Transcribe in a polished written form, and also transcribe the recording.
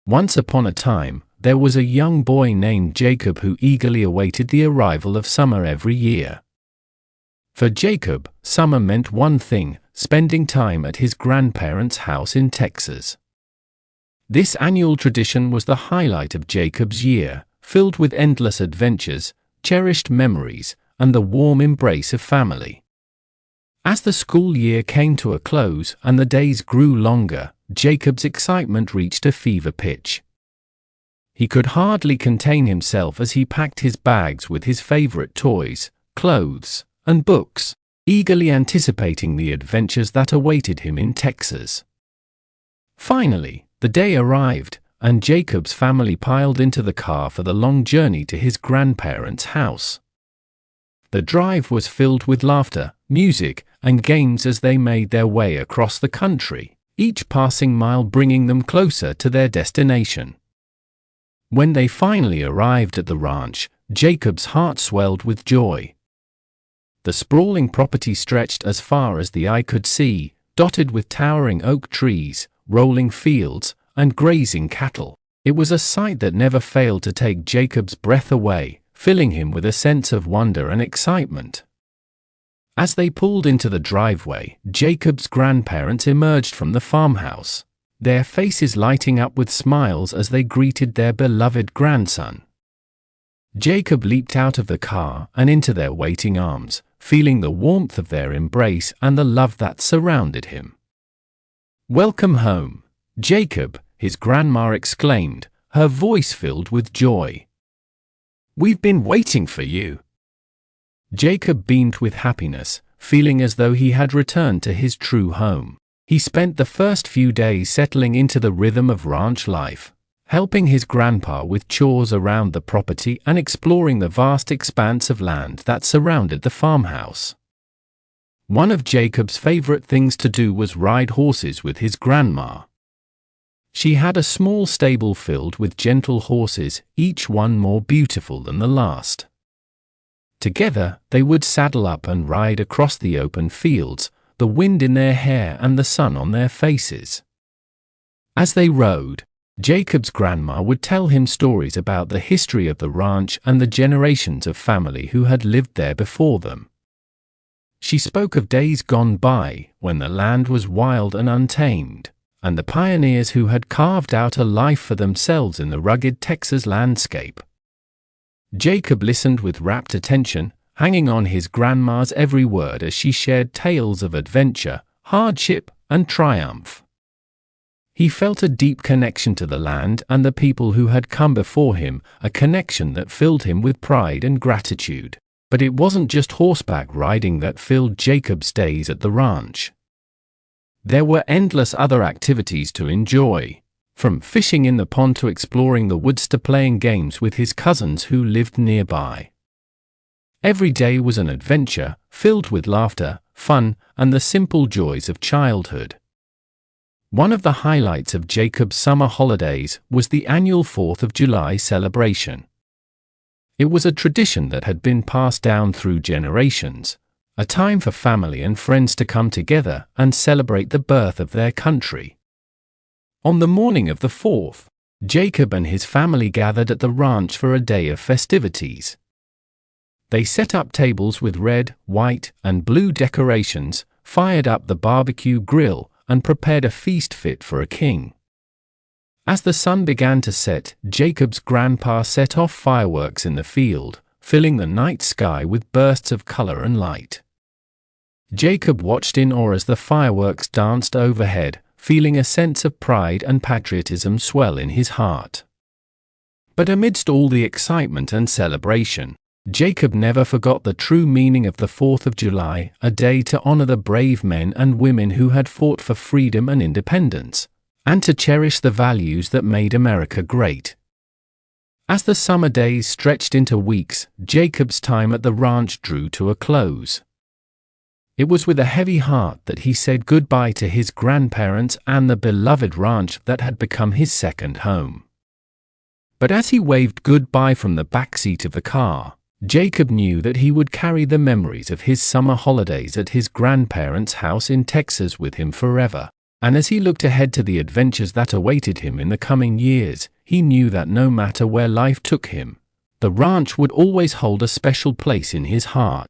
Once upon a time, there was a young boy named Jacob who eagerly awaited the arrival of summer every year. For Jacob, summer meant one thing: spending time at his grandparents' house in Texas. This annual tradition was the highlight of Jacob's year, filled with endless adventures, cherished memories, and the warm embrace of family. As the school year came to a close and the days grew longer, Jacob's excitement reached a fever pitch. He could hardly contain himself as he packed his bags with his favorite toys, clothes, and books, eagerly anticipating the adventures that awaited him in Texas. Finally, the day arrived, and Jacob's family piled into the car for the long journey to his grandparents' house. The drive was filled with laughter, music, and games as they made their way across the country, each passing mile bringing them closer to their destination. When they finally arrived at the ranch, Jacob's heart swelled with joy. The sprawling property stretched as far as the eye could see, dotted with towering oak trees, rolling fields, and grazing cattle. It was a sight that never failed to take Jacob's breath away, filling him with a sense of wonder and excitement. As they pulled into the driveway, Jacob's grandparents emerged from the farmhouse, their faces lighting up with smiles as they greeted their beloved grandson. Jacob leaped out of the car and into their waiting arms, feeling the warmth of their embrace and the love that surrounded him. "Welcome home, Jacob," his grandma exclaimed, her voice filled with joy. "We've been waiting for you." Jacob beamed with happiness, feeling as though he had returned to his true home. He spent the first few days settling into the rhythm of ranch life, helping his grandpa with chores around the property and exploring the vast expanse of land that surrounded the farmhouse. One of Jacob's favorite things to do was ride horses with his grandma. She had a small stable filled with gentle horses, each one more beautiful than the last. Together, they would saddle up and ride across the open fields, the wind in their hair and the sun on their faces. As they rode, Jacob's grandma would tell him stories about the history of the ranch and the generations of family who had lived there before them. She spoke of days gone by, when the land was wild and untamed, and the pioneers who had carved out a life for themselves in the rugged Texas landscape. Jacob listened with rapt attention, hanging on his grandma's every word as she shared tales of adventure, hardship, and triumph. He felt a deep connection to the land and the people who had come before him, a connection that filled him with pride and gratitude. But it wasn't just horseback riding that filled Jacob's days at the ranch. There were endless other activities to enjoy, from fishing in the pond to exploring the woods to playing games with his cousins who lived nearby. Every day was an adventure, filled with laughter, fun, and the simple joys of childhood. One of the highlights of Jacob's summer holidays was the annual 4th of July celebration. It was a tradition that had been passed down through generations, a time for family and friends to come together and celebrate the birth of their country. On the morning of the 4th, Jacob and his family gathered at the ranch for a day of festivities. They set up tables with red, white, and blue decorations, fired up the barbecue grill, and prepared a feast fit for a king. As the sun began to set, Jacob's grandpa set off fireworks in the field, filling the night sky with bursts of color and light. Jacob watched in awe as the fireworks danced overhead, feeling a sense of pride and patriotism swell in his heart. But amidst all the excitement and celebration, Jacob never forgot the true meaning of the 4th of July, a day to honor the brave men and women who had fought for freedom and independence, and to cherish the values that made America great. As the summer days stretched into weeks, Jacob's time at the ranch drew to a close. It was with a heavy heart that he said goodbye to his grandparents and the beloved ranch that had become his second home. But as he waved goodbye from the back seat of the car, Jacob knew that he would carry the memories of his summer holidays at his grandparents' house in Texas with him forever. And as he looked ahead to the adventures that awaited him in the coming years, he knew that no matter where life took him, the ranch would always hold a special place in his heart.